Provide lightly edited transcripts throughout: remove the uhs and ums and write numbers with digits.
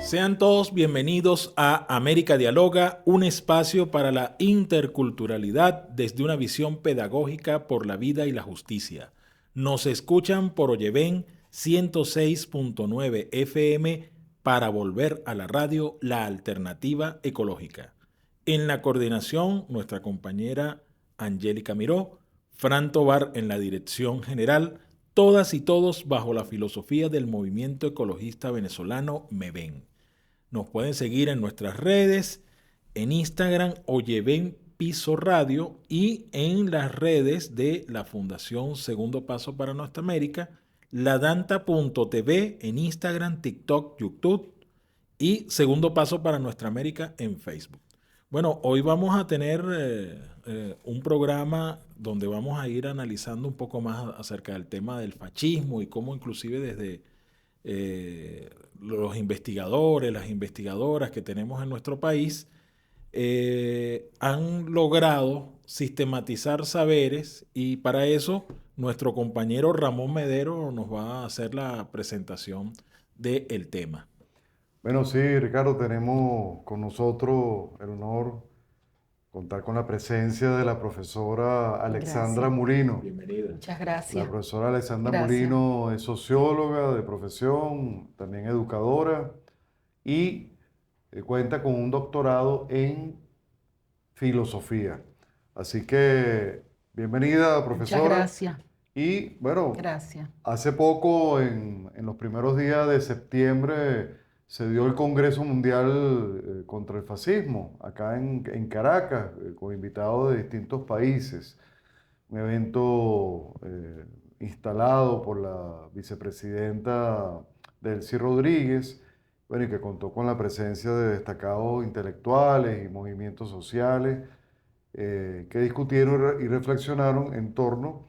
Sean todos bienvenidos a América Dialoga, un espacio para la interculturalidad desde una visión pedagógica por la vida y la justicia. Nos escuchan por Oyeven 106.9 FM para volver a la radio La Alternativa Ecológica. En la coordinación, nuestra compañera Angélica Miró, Fran Tobar en la dirección general, todas y todos bajo la filosofía del movimiento ecologista venezolano MEVEN. Nos pueden seguir en nuestras redes, en Instagram Oyeven Piso Radio y en las redes de la Fundación Segundo Paso para Nuestra América, ladanta.tv en Instagram, TikTok, YouTube y Segundo Paso para Nuestra América en Facebook. Bueno, hoy vamos a tener un programa donde vamos a ir analizando un poco más acerca del tema del fascismo y cómo inclusive desde los investigadores, las investigadoras que tenemos en nuestro país han logrado sistematizar saberes y para eso nuestro compañero Ramón Medero nos va a hacer la presentación del tema. Bueno, sí, Ricardo, tenemos con nosotros el honor contar con la presencia de la profesora Alexandra Gracias. Murino. Bienvenida. Muchas La gracias. profesora Alexandra Gracias. Murino es socióloga de profesión, también educadora y cuenta con un doctorado en filosofía. Así que, bienvenida, profesora. Muchas gracias. Y bueno, Gracias. hace poco, en los primeros días de septiembre, se dio el Congreso Mundial contra el Fascismo, acá en Caracas, con invitados de distintos países. Un evento instalado por la vicepresidenta Delcy Rodríguez, bueno, y que contó con la presencia de destacados intelectuales y movimientos sociales que discutieron y reflexionaron en torno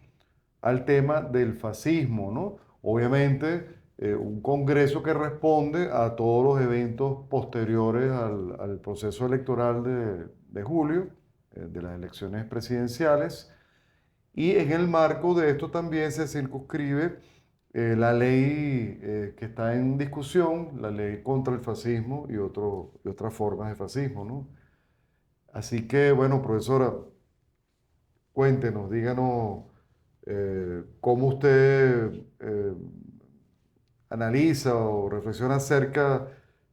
al tema del fascismo, ¿no? Obviamente, un congreso que responde a todos los eventos posteriores al proceso electoral de julio, de las elecciones presidenciales, y en el marco de esto también se circunscribe la ley que está en discusión, la ley contra el fascismo y otras formas de fascismo, ¿no? Así que, bueno, profesora, cuéntenos, díganos cómo usted analiza o reflexiona acerca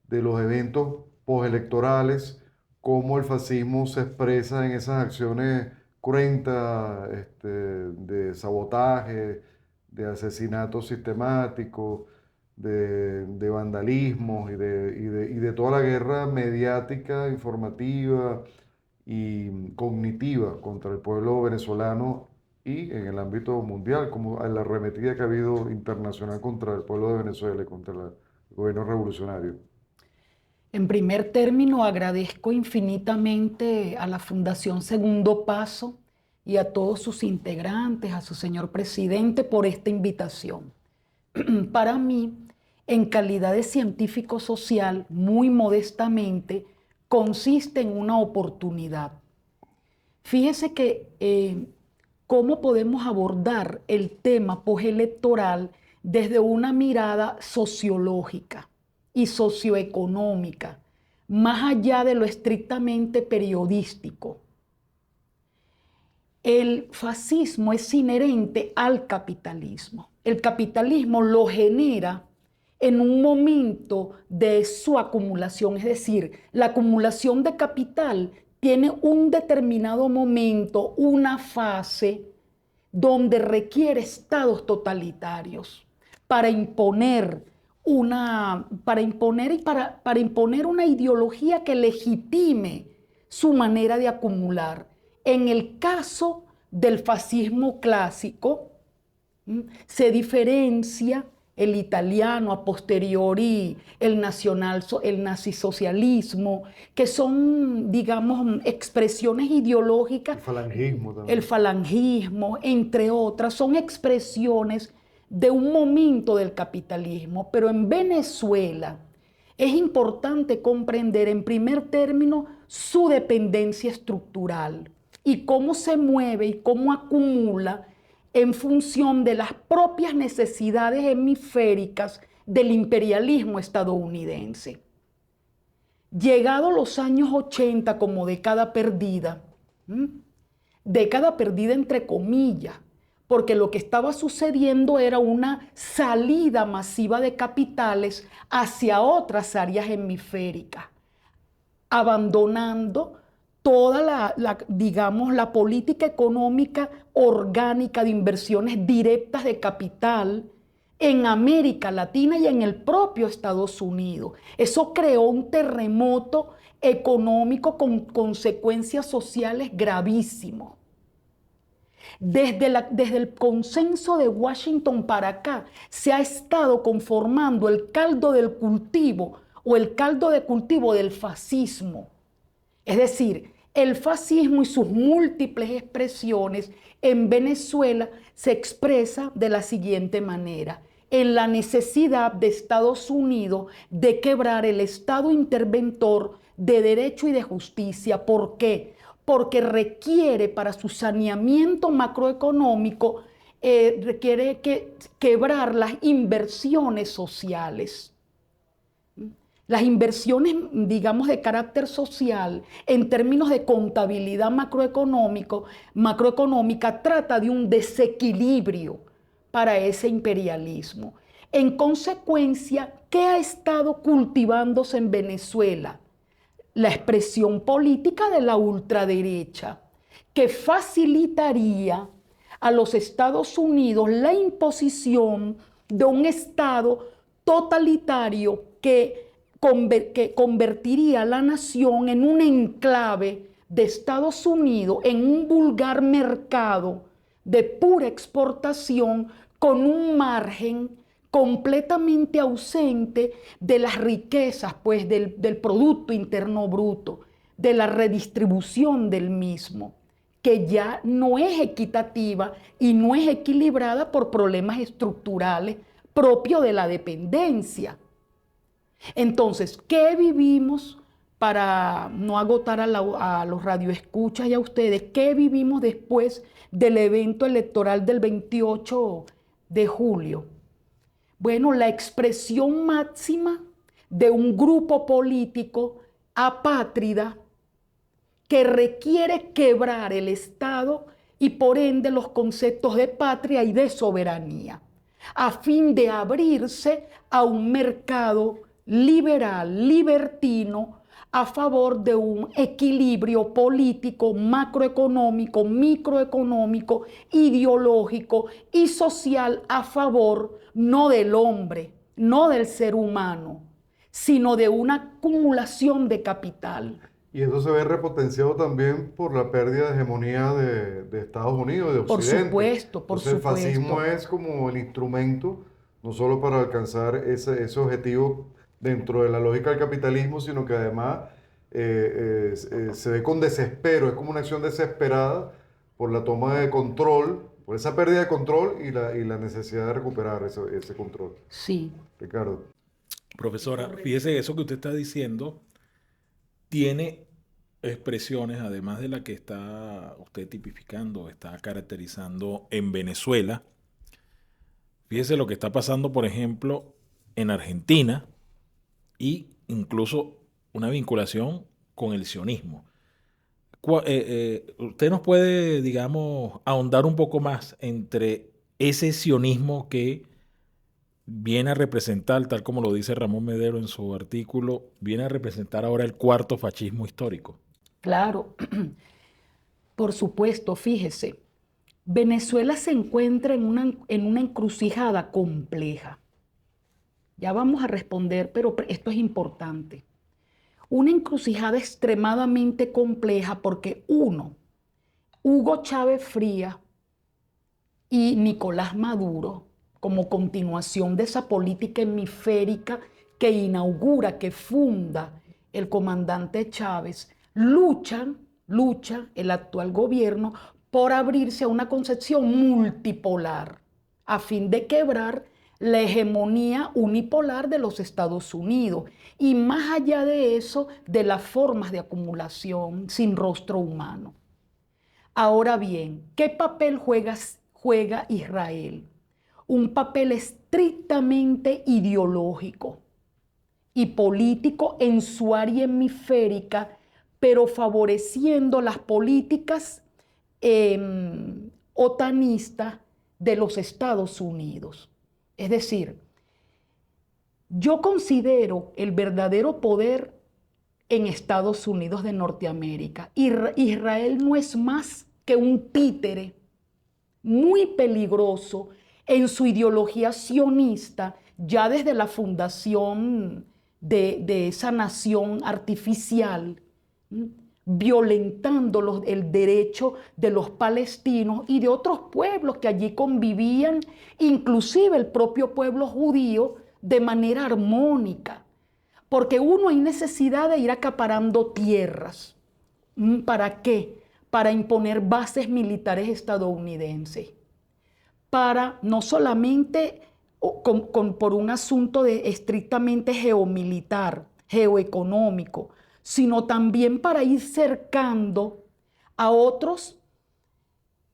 de los eventos postelectorales, cómo el fascismo se expresa en esas acciones cruentas, de sabotaje, de asesinatos sistemáticos, de vandalismo y de toda la guerra mediática, informativa y cognitiva contra el pueblo venezolano y en el ámbito mundial, como la arremetida que ha habido internacional contra el pueblo de Venezuela y contra el gobierno revolucionario. En primer término, agradezco infinitamente a la Fundación Segundo Paso y a todos sus integrantes, a su señor presidente, por esta invitación. Para mí, en calidad de científico social, muy modestamente, consiste en una oportunidad. Fíjese que cómo podemos abordar el tema postelectoral desde una mirada sociológica y socioeconómica, más allá de lo estrictamente periodístico. El fascismo es inherente al capitalismo. El capitalismo lo genera en un momento de su acumulación, es decir, la acumulación de capital tiene un determinado momento, una fase donde requiere estados totalitarios para imponer para imponer una ideología que legitime su manera de acumular. En el caso del fascismo clásico, se diferencia el italiano, a posteriori el nazisocialismo, que son, digamos, expresiones ideológicas. El falangismo también. El falangismo, entre otras, son expresiones de un momento del capitalismo. Pero en Venezuela es importante comprender, en primer término, su dependencia estructural y cómo se mueve y cómo acumula en función de las propias necesidades hemisféricas del imperialismo estadounidense. Llegado los años 80 como década perdida, década perdida entre comillas, porque lo que estaba sucediendo era una salida masiva de capitales hacia otras áreas hemisféricas, abandonando toda digamos, la política económica orgánica de inversiones directas de capital en América Latina y en el propio Estados Unidos. Eso creó un terremoto económico con consecuencias sociales gravísimas. Desde el consenso de Washington para acá se ha estado conformando el caldo del cultivo o el caldo de cultivo del fascismo. Es decir, el fascismo y sus múltiples expresiones en Venezuela se expresa de la siguiente manera: en la necesidad de Estados Unidos de quebrar el Estado interventor de derecho y de justicia. ¿Por qué? Porque requiere para su saneamiento macroeconómico, requiere quebrar las inversiones sociales. Las inversiones, digamos, de carácter social, en términos de contabilidad macroeconómica, trata de un desequilibrio para ese imperialismo. En consecuencia, ¿qué ha estado cultivándose en Venezuela? La expresión política de la ultraderecha, que facilitaría a los Estados Unidos la imposición de un Estado totalitario que convertiría a la nación en un enclave de Estados Unidos, en un vulgar mercado de pura exportación, con un margen completamente ausente de las riquezas, pues del Producto Interno Bruto, de la redistribución del mismo, que ya no es equitativa y no es equilibrada por problemas estructurales propios de la dependencia. Entonces, ¿qué vivimos? Para no agotar a los radioescuchas y a ustedes, ¿qué vivimos después del evento electoral del 28 de julio? Bueno, la expresión máxima de un grupo político apátrida que requiere quebrar el Estado y por ende los conceptos de patria y de soberanía, a fin de abrirse a un mercado liberal, libertino, a favor de un equilibrio político, macroeconómico, microeconómico, ideológico y social a favor no del hombre, no del ser humano, sino de una acumulación de capital. Y eso se ve repotenciado también por la pérdida de hegemonía de Estados Unidos, de Por Occidente. supuesto, por Entonces, supuesto. el fascismo es como el instrumento, no solo para alcanzar ese objetivo dentro de la lógica del capitalismo, sino que además se ve con desespero, es como una acción desesperada por la toma de control, por esa pérdida de control y la necesidad de recuperar ese control. Sí. Ricardo. Profesora, fíjese, eso que usted está diciendo tiene expresiones, además de la que está usted tipificando, está caracterizando en Venezuela. Fíjese lo que está pasando, por ejemplo, en Argentina, y incluso una vinculación con el sionismo. ¿Usted nos puede, digamos, ahondar un poco más entre ese sionismo que viene a representar, tal como lo dice Ramón Medero en su artículo, viene a representar ahora el cuarto fascismo histórico? Claro, por supuesto, fíjese, Venezuela se encuentra en una encrucijada compleja. Ya vamos a responder, pero esto es importante. Una encrucijada extremadamente compleja porque Hugo Chávez Frías y Nicolás Maduro, como continuación de esa política hemisférica que inaugura, que funda el comandante Chávez, lucha el actual gobierno por abrirse a una concepción multipolar, a fin de quebrar la hegemonía unipolar de los Estados Unidos y, más allá de eso, de las formas de acumulación sin rostro humano. Ahora bien, ¿qué papel juega Israel? Un papel estrictamente ideológico y político en su área hemisférica, pero favoreciendo las políticas otanistas de los Estados Unidos. Es decir, yo considero el verdadero poder en Estados Unidos de Norteamérica. Israel no es más que un títere muy peligroso en su ideología sionista, ya desde la fundación de esa nación artificial, violentando el derecho de los palestinos y de otros pueblos que allí convivían, inclusive el propio pueblo judío, de manera armónica. Porque uno, hay necesidad de ir acaparando tierras. ¿Para qué? Para imponer bases militares estadounidenses. Para no solamente por un asunto de estrictamente geomilitar, geoeconómico, sino también para ir cercando a otros,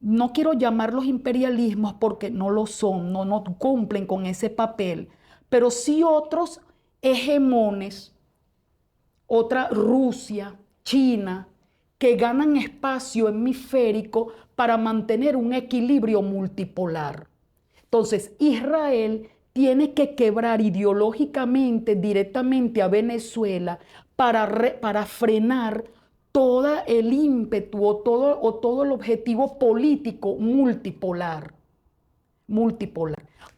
no quiero llamarlos imperialismos porque no lo son, no cumplen con ese papel, pero sí otros hegemones, otra Rusia, China, que ganan espacio hemisférico para mantener un equilibrio multipolar. Entonces, Israel tiene que quebrar ideológicamente directamente a Venezuela para frenar todo el ímpetu o todo el objetivo político multipolar.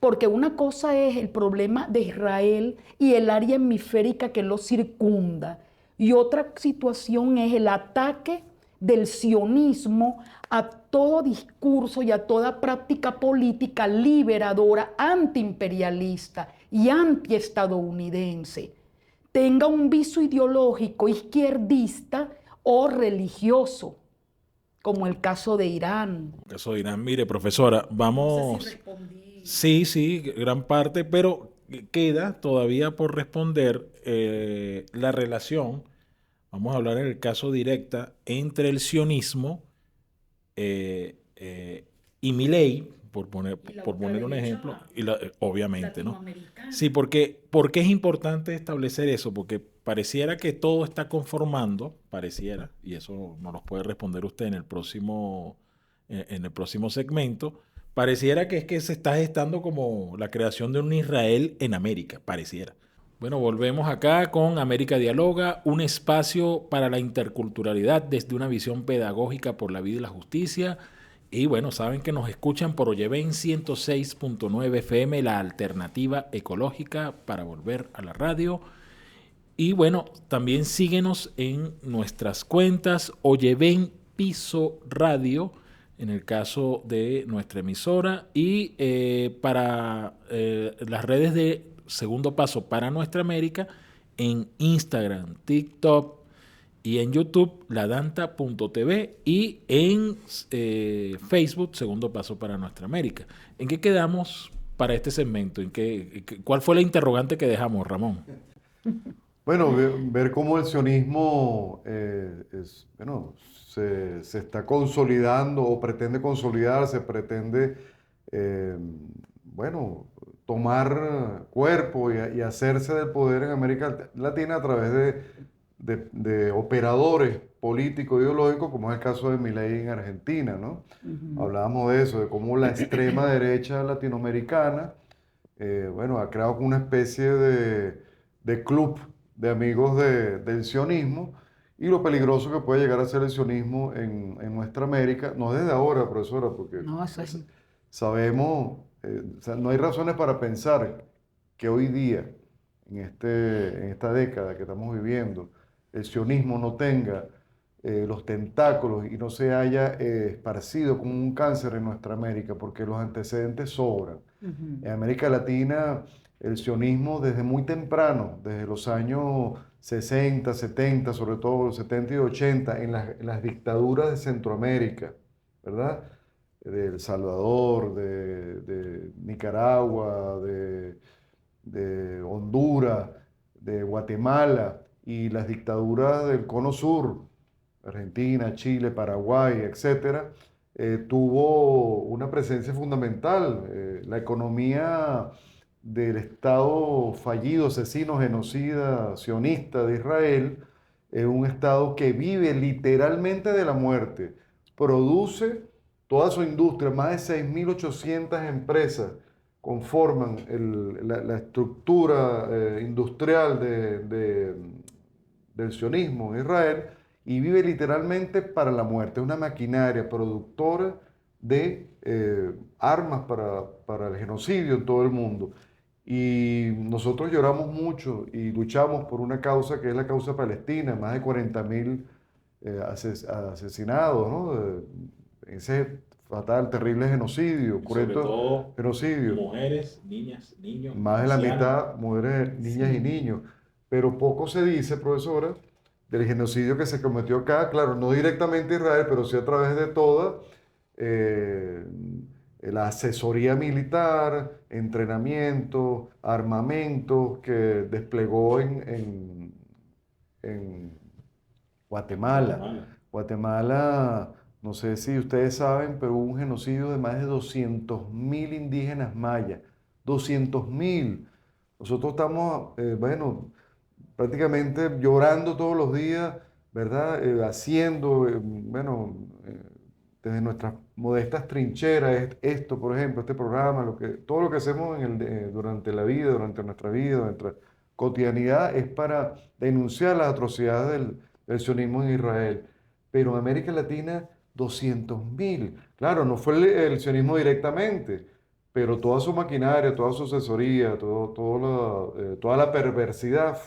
Porque una cosa es el problema de Israel y el área hemisférica que lo circunda, y otra situación es el ataque del sionismo a todo discurso y a toda práctica política liberadora, antiimperialista y antiestadounidense, tenga un viso ideológico izquierdista o religioso, como el caso de Irán. El caso de Irán. Mire, profesora, vamos... No sé si respondí. Sí, gran parte, pero queda todavía por responder la relación, vamos a hablar en el caso directa, entre el sionismo y Milei, por poner un ejemplo, y obviamente, ¿no? Sí, ¿por qué es importante establecer eso? Porque pareciera que todo está conformando, pareciera, y eso nos lo puede responder usted en el próximo segmento, pareciera que es que se está gestando como la creación de un Israel en América, pareciera. Bueno, volvemos acá con América Dialoga, un espacio para la interculturalidad desde una visión pedagógica por la vida y la justicia. Y bueno, saben que nos escuchan por Oyeven 106.9 FM, la alternativa ecológica para volver a la radio. Y bueno, también síguenos en nuestras cuentas Oyeven Piso Radio, en el caso de nuestra emisora, y para las redes de Segundo Paso para Nuestra América, en Instagram, TikTok y en YouTube, ladanta.tv, y en Facebook, Segundo Paso para Nuestra América. ¿En qué quedamos para este segmento? ¿Cuál fue la interrogante que dejamos, Ramón? Bueno, ver cómo el sionismo se está consolidando o pretende consolidarse, pretende tomar cuerpo y hacerse del poder en América Latina a través de operadores políticos ideológicos, como es el caso de Milei en Argentina, ¿no? Hablábamos de eso, de cómo la extrema derecha latinoamericana, ha creado una especie de club de amigos del sionismo, y lo peligroso que puede llegar a ser el sionismo en nuestra América, no desde ahora, profesora, porque No, eso es... sabemos, o sea, no hay razones para pensar que hoy día, en esta década que estamos viviendo, el sionismo no tenga los tentáculos y no se haya esparcido como un cáncer en nuestra América, porque los antecedentes sobran. En América Latina, el sionismo desde muy temprano, desde los años 60, 70, sobre todo los 70 y 80, en las dictaduras de Centroamérica, ¿verdad? De El Salvador, de Nicaragua, de Honduras, de Guatemala, y las dictaduras del Cono Sur, Argentina, Chile, Paraguay, etcétera, tuvo una presencia fundamental. La economía del Estado fallido, asesino, genocida, sionista de Israel, es un Estado que vive literalmente de la muerte, produce toda su industria, más de 6.800 empresas conforman la estructura industrial del sionismo en Israel y vive literalmente para la muerte. Es una maquinaria productora de armas para el genocidio en todo el mundo. Y nosotros lloramos mucho y luchamos por una causa que es la causa palestina, más de 40.000 asesinados, ¿no? Ese fatal, terrible genocidio, Sobre cruento todo genocidio. mujeres, niñas, niños, Más de la ancianos. mitad mujeres, niñas y niños. Pero poco se dice, profesora, del genocidio que se cometió acá, claro, no directamente Israel, pero sí a través de toda eh, la asesoría militar, entrenamiento, armamento que desplegó en Guatemala. Guatemala. Guatemala, no sé si ustedes saben, pero hubo un genocidio de más de 200.000 indígenas mayas. 200.000. Nosotros estamos, bueno, prácticamente llorando todos los días, ¿verdad? Haciendo, bueno, desde nuestras modestas trincheras, esto, por ejemplo, este programa, todo lo que hacemos durante la vida, durante nuestra vida, nuestra cotidianidad, es para denunciar las atrocidades del sionismo en Israel. Pero en América Latina, 200.000. Claro, no fue el sionismo directamente, pero toda su maquinaria, toda su asesoría, toda la perversidad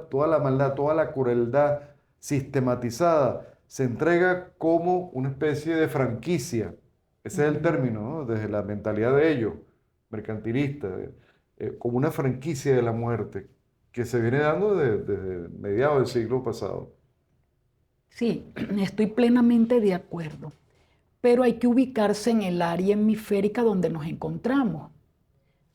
toda la maldad, toda la crueldad sistematizada se entrega como una especie de franquicia. Ese es el término, ¿no? Desde la mentalidad de ellos, mercantilista, como una franquicia de la muerte que se viene dando desde mediados del siglo pasado. Sí, estoy plenamente de acuerdo, pero hay que ubicarse en el área hemisférica donde nos encontramos.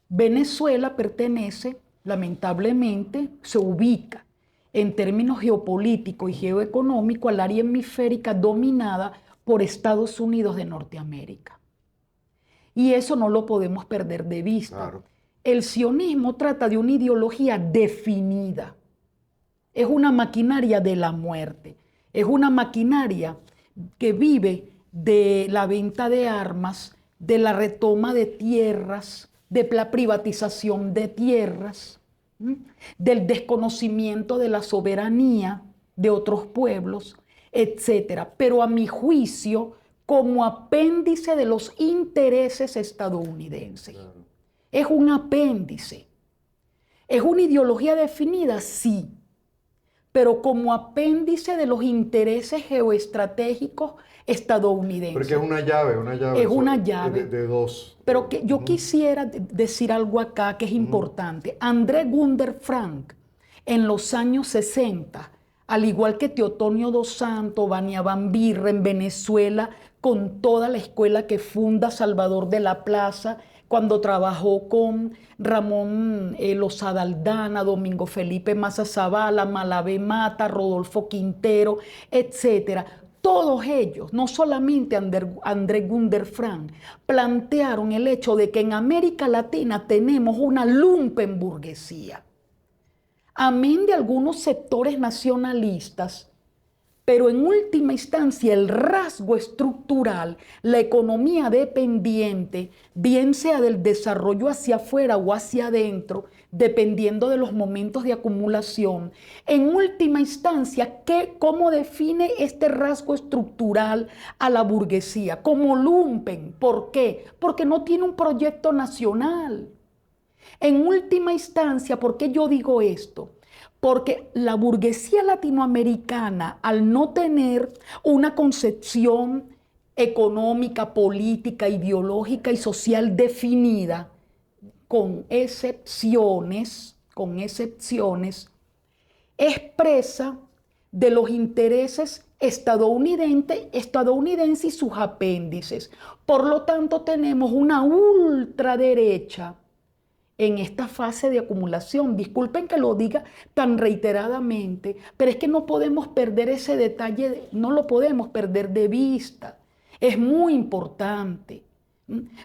Venezuela pertenece, lamentablemente, se ubica en términos geopolíticos y geoeconómicos al área hemisférica dominada por Estados Unidos de Norteamérica. Y eso no lo podemos perder de vista. Claro. El sionismo trata de una ideología definida. Es una maquinaria de la muerte. Es una maquinaria que vive de la venta de armas, de la retoma de tierras, de la privatización de tierras, del desconocimiento de la soberanía de otros pueblos, etc. Pero a mi juicio, como apéndice de los intereses estadounidenses. Claro. Es un apéndice. ¿Es una ideología definida? Sí. Pero como apéndice de los intereses geoestratégicos estadounidenses. Porque es una llave, Es una llave. de dos. Pero que yo quisiera decir algo acá que es importante. André Gunder Frank, en los años 60, al igual que Teotonio dos Santos, Vania Bambirra en Venezuela, con toda la escuela que funda Salvador de la Plaza, cuando trabajó con Ramón Lozada Aldana, Domingo Felipe Maza Zavala, Malavé Mata, Rodolfo Quintero, etc. Todos ellos, no solamente André Gunder Frank, plantearon el hecho de que en América Latina tenemos una lumpenburguesía. Amén de algunos sectores nacionalistas, pero en última instancia el rasgo estructural, la economía dependiente, bien sea del desarrollo hacia afuera o hacia adentro, dependiendo de los momentos de acumulación, en última instancia, ¿cómo define este rasgo estructural a la burguesía? Como lumpen. ¿Por qué? Porque no tiene un proyecto nacional. En última instancia, ¿por qué yo digo esto? Porque la burguesía latinoamericana, al no tener una concepción económica, política, ideológica y social definida, con excepciones, expresa de los intereses estadounidenses y sus apéndices. Por lo tanto, tenemos una ultraderecha en esta fase de acumulación. Disculpen que lo diga tan reiteradamente, pero es que no podemos perder ese detalle, no lo podemos perder de vista. Es muy importante.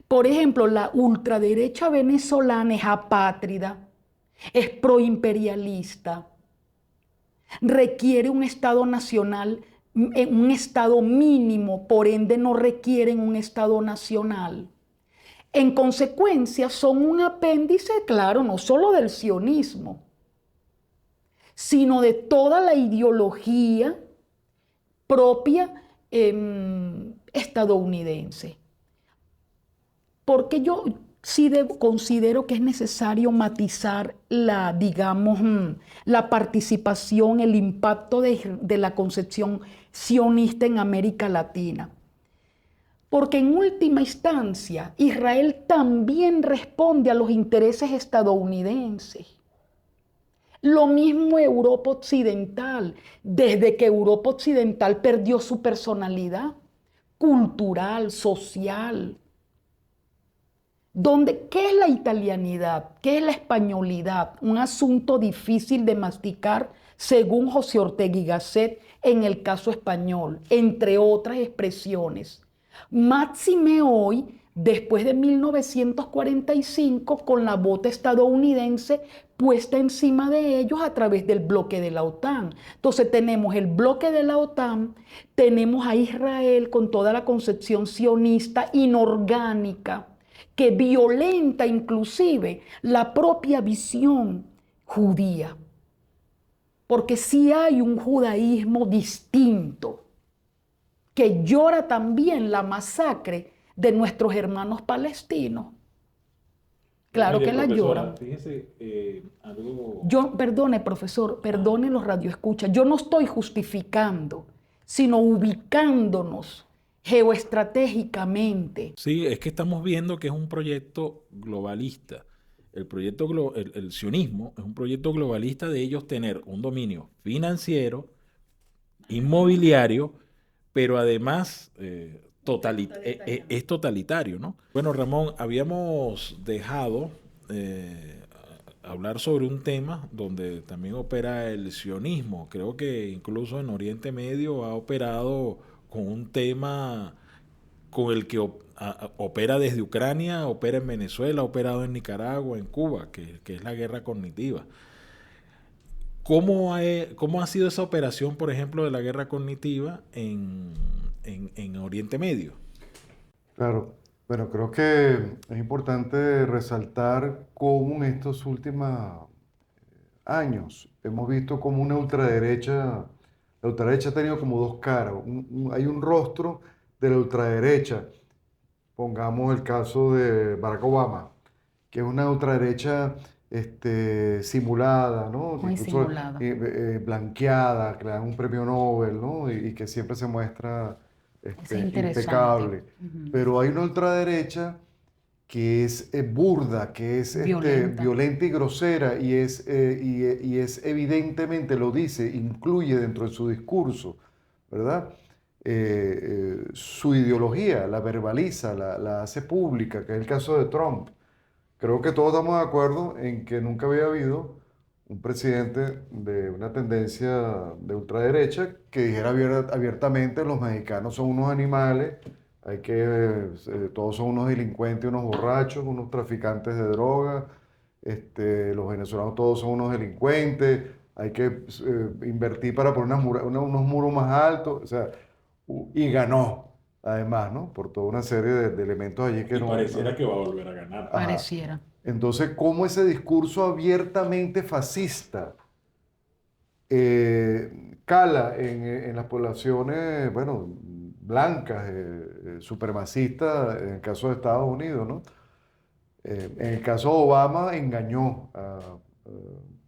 Por ejemplo, la ultraderecha venezolana es apátrida, es proimperialista, requiere un Estado nacional, un Estado mínimo, por ende no requieren un Estado nacional. En consecuencia, son un apéndice, claro, no solo del sionismo, sino de toda la ideología propia estadounidense. Porque yo sí considero que es necesario matizar digamos, la participación, el impacto de la concepción sionista en América Latina. Porque en última instancia, Israel también responde a los intereses estadounidenses. Lo mismo Europa Occidental, desde que Europa Occidental perdió su personalidad cultural, social. ¿Qué es la italianidad? ¿Qué es la españolidad? Un asunto difícil de masticar, según José Ortega y Gasset, en el caso español, entre otras expresiones. Máxime hoy, después de 1945, con la bota estadounidense puesta encima de ellos a través del bloque de la OTAN. Entonces tenemos el bloque de la OTAN, tenemos a Israel con toda la concepción sionista inorgánica, que violenta inclusive la propia visión judía. Porque sí hay un judaísmo distinto, que llora también la masacre de nuestros hermanos palestinos. Claro que la lloran. Fíjese, algo... Perdone, profesor, perdone los radioescuchas. Yo no estoy justificando, sino ubicándonos geoestratégicamente. Sí, es que estamos viendo que es un proyecto globalista. El sionismo es un proyecto globalista de ellos tener un dominio financiero, inmobiliario, pero además es totalitario, ¿no? Bueno, Ramón, habíamos dejado hablar sobre un tema donde también opera el sionismo. Creo que incluso en Oriente Medio ha operado con un tema con el que opera desde Ucrania, opera en Venezuela, ha operado en Nicaragua, en Cuba, que es la guerra cognitiva. ¿Cómo ha sido esa operación, por ejemplo, de la guerra cognitiva en Oriente Medio? Claro, bueno, creo que es importante resaltar cómo en estos últimos años hemos visto como la ultraderecha ha tenido como dos caras. Hay un rostro de la ultraderecha, pongamos el caso de Barack Obama, que es una ultraderecha simulada, ¿no? Muy Incluso simulada. blanqueada, que le dan un premio Nobel, ¿no? Y que siempre se muestra Es interesante. impecable. Ujú. Pero hay una ultraderecha que es burda, que es violenta y grosera y es evidentemente, lo dice, incluye dentro de su discurso, ¿verdad? Su ideología, la verbaliza, la hace pública, que es el caso de Trump. Creo que todos estamos de acuerdo en que nunca había habido un presidente de una tendencia de ultraderecha que dijera abiertamente los mexicanos son unos animales, todos son unos delincuentes, unos borrachos, unos traficantes de droga, los venezolanos todos son unos delincuentes, hay que invertir para poner unos muros más altos, o sea, y ganó. Además, ¿no? Por toda una serie de elementos allí que Y pareciera que va a volver a ganar. Ajá. Pareciera. Entonces, ¿cómo ese discurso abiertamente fascista cala en las poblaciones, bueno, blancas, supremacistas, en el caso de Estados Unidos, ¿no? En el caso de Obama, engañó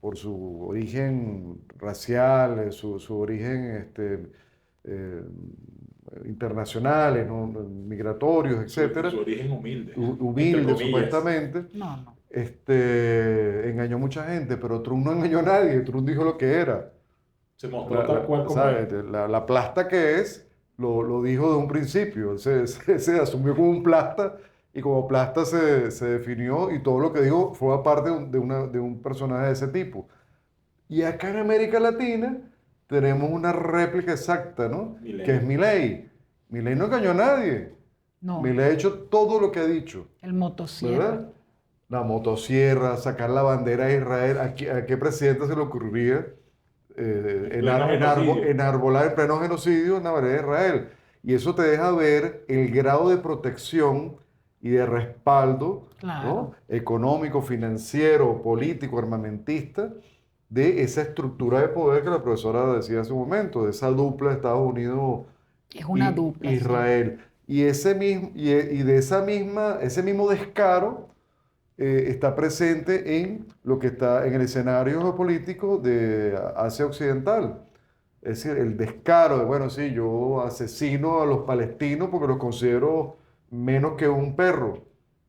por su origen racial, su origen eh, internacionales, ¿no? Migratorios, etcétera. Su origen humilde. Humilde, supuestamente. No. Engañó mucha gente, pero Trump no engañó a nadie. Trump dijo lo que era. Se mostró tal cual como ¿sabes? es. La plasta que es, lo dijo de un principio. Él se asumió como un plasta y como plasta se definió y todo lo que dijo fue parte de un personaje de ese tipo. Y acá en América Latina tenemos una réplica exacta, ¿no? Milei. Que es Milei. Milei no engañó a nadie. No, Milei ha hecho todo lo que ha dicho, el motosierra. ¿verdad? La motosierra, sacar la bandera de Israel. ¿A qué presidente se le ocurriría Pleno genocidio. enarbolar en pleno genocidio una bandera de Israel? Y eso te deja ver el grado de protección y de respaldo, Claro. ¿no? Económico, financiero, político, armamentista, de esa estructura de poder que la profesora decía hace un momento, de esa dupla de Estados Unidos Es una y dupla, sí. Israel. Y de ese mismo descaro está presente en lo que está en el escenario geopolítico de Asia Occidental. Es decir, el descaro de, bueno, sí, yo asesino a los palestinos porque los considero menos que un perro,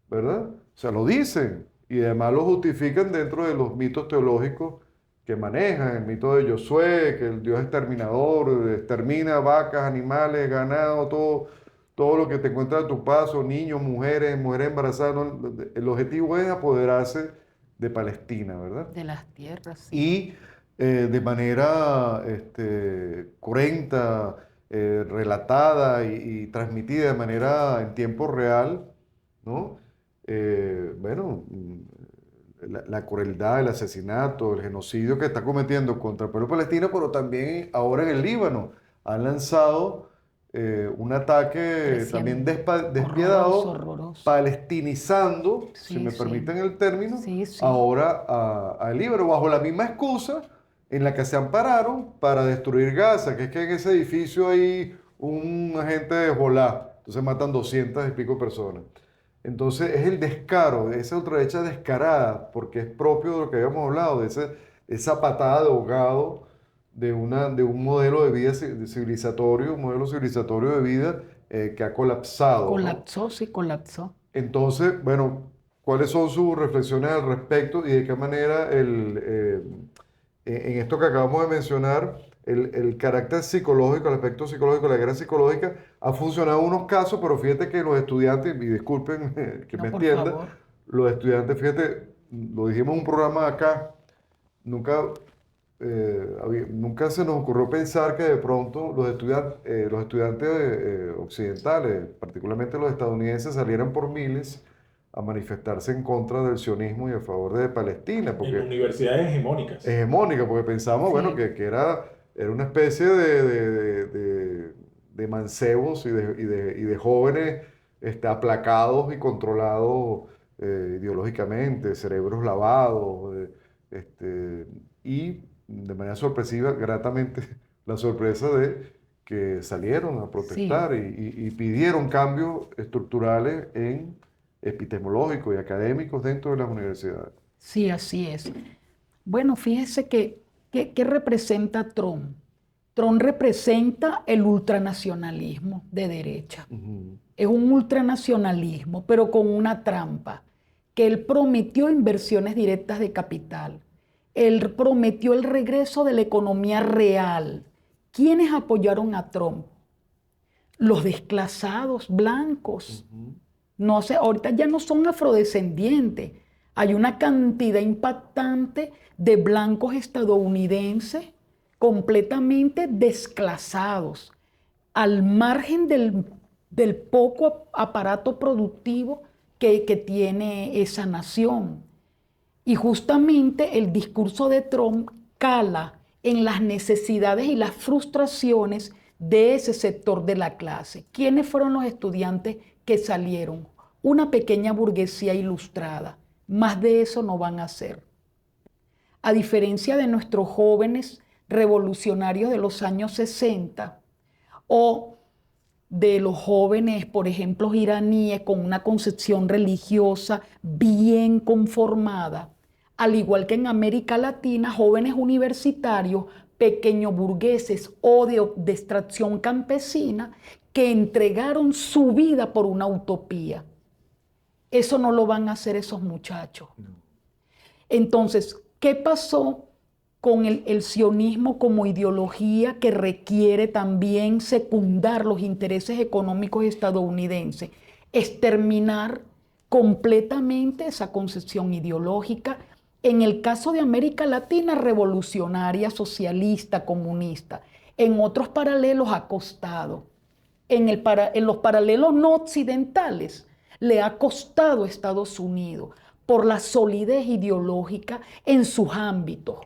¿verdad? O sea, lo dicen y además lo justifican dentro de los mitos teológicos que manejan, el mito de Josué, que el Dios exterminador, extermina vacas, animales, ganado, todo lo que te encuentra a tu paso, niños, mujeres embarazadas. ¿No? El objetivo es apoderarse de Palestina, ¿verdad? De las tierras, sí. Y de manera cruenta, relatada y transmitida de manera en tiempo real, ¿no? Bueno, la crueldad, el asesinato, el genocidio que está cometiendo contra el pueblo palestino, pero también ahora en el Líbano. Han lanzado un ataque también despiadado, Horroroso. palestinizando, si Sí, me sí. permiten el término, Sí, sí. ahora al Líbano, bajo la misma excusa en la que se ampararon para destruir Gaza, que es que en ese edificio hay un agente de Hezbollah, entonces matan 200 y pico personas. Entonces es el descaro, esa ultraderecha descarada, porque es propio de lo que habíamos hablado, esa patada de ahogado de un modelo de vida civilizatorio, un modelo civilizatorio de vida que ha colapsado, ¿no? Colapsó, sí, colapsó. Entonces, bueno, ¿cuáles son sus reflexiones al respecto y de qué manera en esto que acabamos de mencionar, el carácter psicológico, el aspecto psicológico, la guerra psicológica, ha funcionado en unos casos, pero fíjate que los estudiantes, y disculpen que No, me por entiendan, favor. los estudiantes, fíjate, lo dijimos en un programa acá, nunca, nunca se nos ocurrió pensar que de pronto los estudiantes occidentales, particularmente los estadounidenses, salieran por miles a manifestarse en contra del sionismo y a favor de Palestina, En porque universidades hegemónicas. hegemónica, porque pensamos, Sí. bueno, que era una especie de mancebos y de jóvenes aplacados y controlados ideológicamente, cerebros lavados, y de manera sorpresiva, gratamente, la sorpresa de que salieron a protestar y pidieron cambios estructurales epistemológicos y académicos dentro de las universidades. Sí, así es. Bueno, fíjese ¿qué representa Trump? Trump representa el ultranacionalismo de derecha. Ujú. Es un ultranacionalismo, pero con una trampa, que él prometió inversiones directas de capital. Él prometió el regreso de la economía real. ¿Quiénes apoyaron a Trump? Los desclasados blancos. Ujú. No sé, ahorita ya no son afrodescendientes. Hay una cantidad impactante de blancos estadounidenses completamente desclasados, al margen del poco aparato productivo que tiene esa nación. Y justamente el discurso de Trump cala en las necesidades y las frustraciones de ese sector de la clase. ¿Quiénes fueron los estudiantes que salieron? Una pequeña burguesía ilustrada. Más de eso no van a hacer. A diferencia de nuestros jóvenes revolucionarios de los años 60 o de los jóvenes, por ejemplo, iraníes con una concepción religiosa bien conformada, al igual que en América Latina, jóvenes universitarios, pequeños burgueses o de extracción campesina que entregaron su vida por una utopía. Eso no lo van a hacer esos muchachos. No. Entonces, ¿qué pasó con el sionismo como ideología que requiere también secundar los intereses económicos estadounidenses? Exterminar completamente esa concepción ideológica. En el caso de América Latina, revolucionaria, socialista, comunista. En otros paralelos ha costado. en los paralelos no occidentales le ha costado a Estados Unidos por la solidez ideológica en sus ámbitos.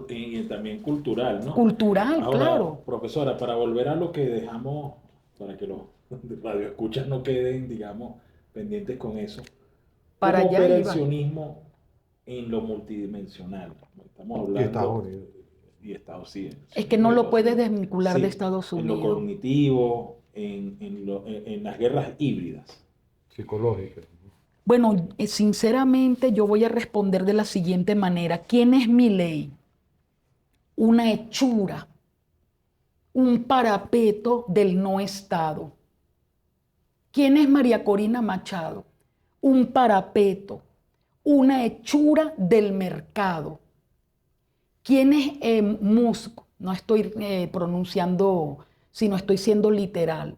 Y también cultural, ¿no? Cultural, Ahora, claro. profesora, para volver a lo que dejamos, para que los radioescuchas no queden, digamos, pendientes con eso, Para ¿cómo allá opera el iba. sionismo en lo multidimensional? Estamos Y hablando... Estados Unidos. Y Estados, sí, el Es que sionismo no de lo Estados puedes Unidos. desvincular Sí, de Estados en lo Unidos. cognitivo, en las guerras híbridas. Psicológica. Bueno, sinceramente yo voy a responder de la siguiente manera. ¿Quién es Milei? Una hechura, un parapeto del no Estado. ¿Quién es María Corina Machado? Un parapeto, una hechura del mercado. ¿Quién es Musk? No estoy pronunciando, sino estoy siendo literal.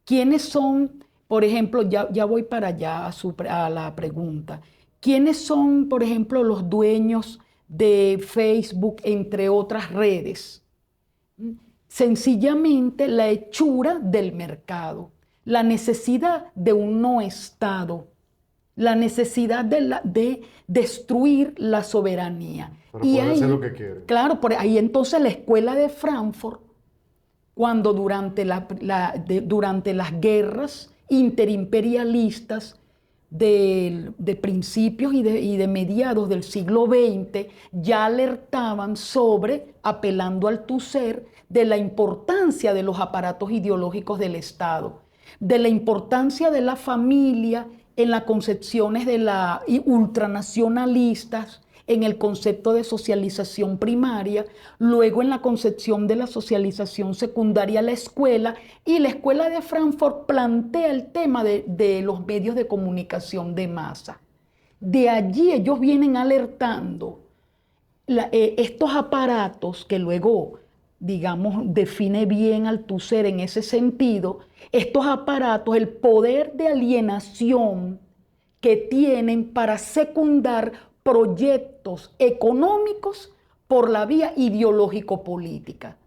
¿Quiénes son, por ejemplo, ya voy para allá a la pregunta? ¿Quiénes son, por ejemplo, los dueños de Facebook, entre otras redes? Sencillamente la hechura del mercado, la necesidad de un no Estado, la necesidad de destruir la soberanía. Para Y poder hacer ahí, lo que quieren. claro, por ahí entonces la escuela de Frankfurt, cuando durante las guerras interimperialistas de principios y de mediados del siglo XX, ya alertaban sobre, apelando al tu ser, de la importancia de los aparatos ideológicos del Estado, de la importancia de la familia en las concepciones de la ultranacionalistas, en el concepto de socialización primaria, luego en la concepción de la socialización secundaria, la escuela, y la escuela de Frankfurt plantea el tema de los medios de comunicación de masa. De allí ellos vienen alertando estos aparatos que luego, digamos, define bien Althusser en ese sentido, estos aparatos, el poder de alienación que tienen para secundar proyectos económicos por la vía ideológico-política.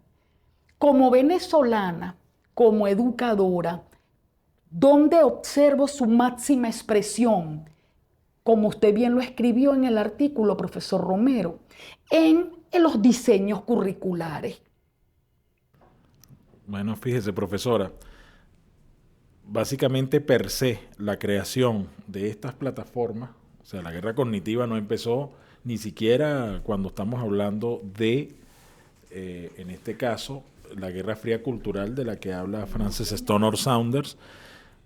Como venezolana, como educadora, ¿dónde observo su máxima expresión? Como usted bien lo escribió en el artículo, profesor Romero, en los diseños curriculares. Bueno, fíjese, profesora, básicamente per se, la creación de estas plataformas, o sea, la guerra cognitiva no empezó ni siquiera cuando estamos hablando de, en este caso, la Guerra Fría Cultural de la que habla Frances Stonor Saunders,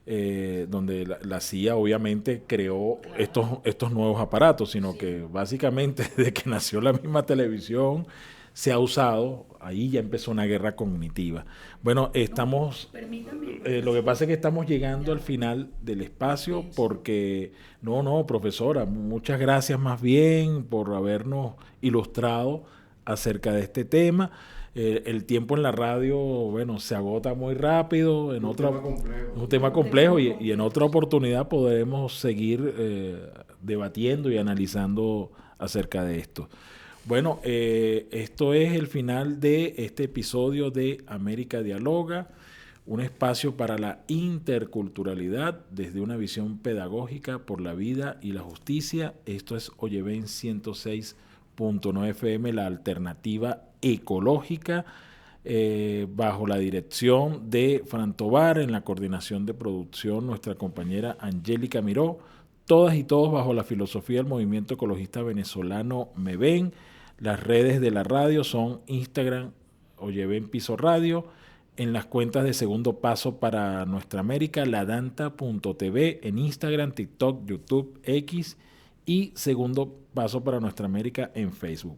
donde la CIA obviamente creó estos nuevos aparatos, sino que básicamente desde que nació la misma televisión se ha usado, ahí ya empezó una guerra cognitiva. Bueno, lo que pasa es que estamos llegando al final del espacio porque, no, profesora, muchas gracias más bien por habernos ilustrado acerca de este tema. El tiempo en la radio, bueno, se agota muy rápido. Es un tema complejo y en otra oportunidad podremos seguir debatiendo y analizando acerca de esto. Bueno, esto es el final de este episodio de América Dialoga, un espacio para la interculturalidad desde una visión pedagógica por la vida y la justicia. Esto es Oyeven 106.9 FM, la alternativa ecológica, bajo la dirección de Fran Tovar, en la coordinación de producción nuestra compañera Angélica Miró, todas y todos bajo la filosofía del movimiento ecologista venezolano MEVEN. Las redes de la radio son Instagram, Oyeven Piso Radio, en las cuentas de Segundo Paso para Nuestra América, ladanta.tv, en Instagram, TikTok, YouTube, X y Segundo Paso para Nuestra América en Facebook.